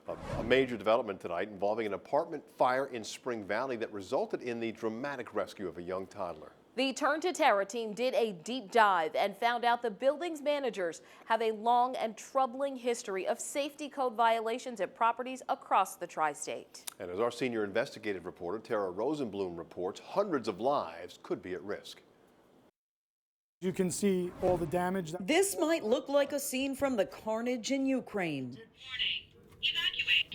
A major development tonight involving an apartment fire in Spring Valley that resulted in the dramatic rescue of a young toddler. The Turn to Terra team did a deep dive and found out the building's managers have a long and troubling history of safety code violations at properties across the tri-state. And as our senior investigative reporter, Tara Rosenblum, reports, hundreds of lives could be at risk. You can see all the damage. This might look like a scene from the carnage in Ukraine.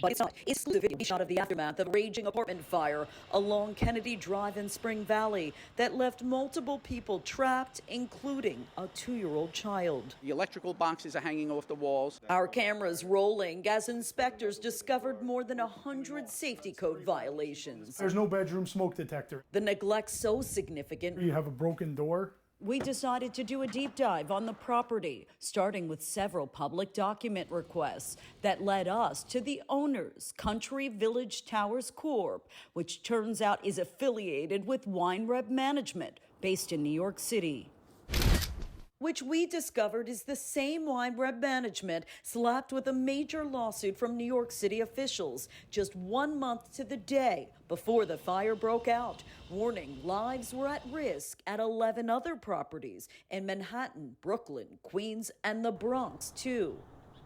But it's not. It's the video shot of the aftermath of a raging apartment fire along Kennedy Drive in Spring Valley that left multiple people trapped, including a 2-year-old child. The electrical boxes are hanging off the walls. Our cameras rolling as inspectors discovered more than 100 safety code violations. There's no bedroom smoke detector. The neglect so significant. You have a broken door. We decided to do a deep dive on the property, starting with several public document requests that led us to the owners, Country Village Towers Corp., which turns out is affiliated with Weinreb Management, based in New York City, which we discovered is the same Weinreb Management slapped with a major lawsuit from New York City officials just 1 month to the day before the fire broke out, warning lives were at risk at 11 other properties in Manhattan, Brooklyn, Queens, and the Bronx, too.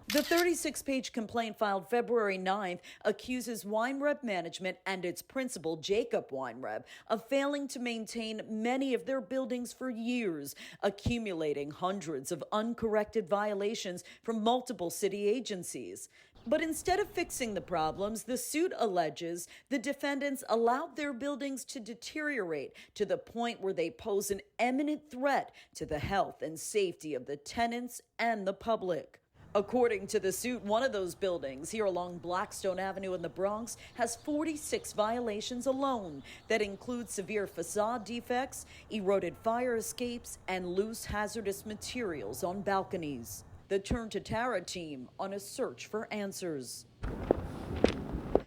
The 36-page complaint filed February 9th accuses Weinreb Management and its principal, Jacob Weinreb, of failing to maintain many of their buildings for years, accumulating hundreds of uncorrected violations from multiple city agencies. But instead of fixing the problems, the suit alleges the defendants allowed their buildings to deteriorate to the point where they pose an imminent threat to the health and safety of the tenants and the public. According to the suit, one of those buildings here along Blackstone Avenue in the Bronx has 46 violations alone that include severe facade defects, eroded fire escapes, and loose hazardous materials on balconies. The Turn to Terra team on a search for answers.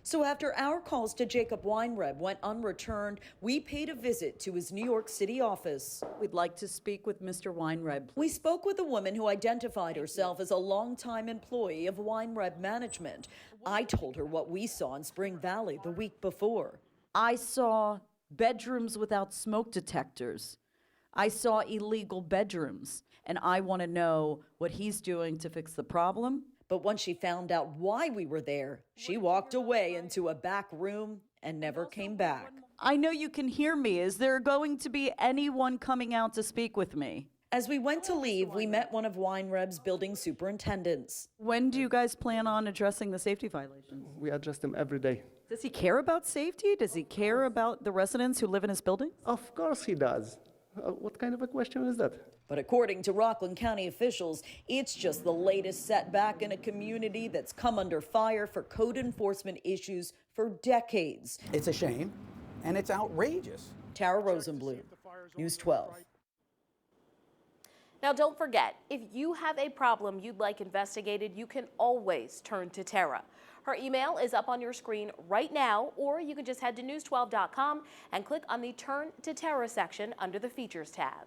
So after our calls to Jacob Weinreb went unreturned, we paid a visit to his New York City office. We'd like to speak with Mr. Weinreb. We spoke with a woman who identified herself as a longtime employee of Weinreb Management. I told her what we saw in Spring Valley the week before. I saw bedrooms without smoke detectors. I saw illegal bedrooms, and I want to know what he's doing to fix the problem. But once she found out why we were there, she walked away into a back room and never came back. I know you can hear me. Is there going to be anyone coming out to speak with me? As we went to leave, we met one of Weinreb's building superintendents. When do you guys plan on addressing the safety violations? We address them every day. Does he care about safety? Does he care about the residents who live in his building? Of course he does. What kind of a question is that? But according to Rockland County officials, it's just the latest setback in a community that's come under fire for code enforcement issues for decades. It's a shame, and it's outrageous. Tara Rosenblum, News 12. Now, don't forget, if you have a problem you'd like investigated, you can always turn to Tara. Her email is up on your screen right now, or you can just head to news12.com and click on the Turn to Tara section under the Features tab.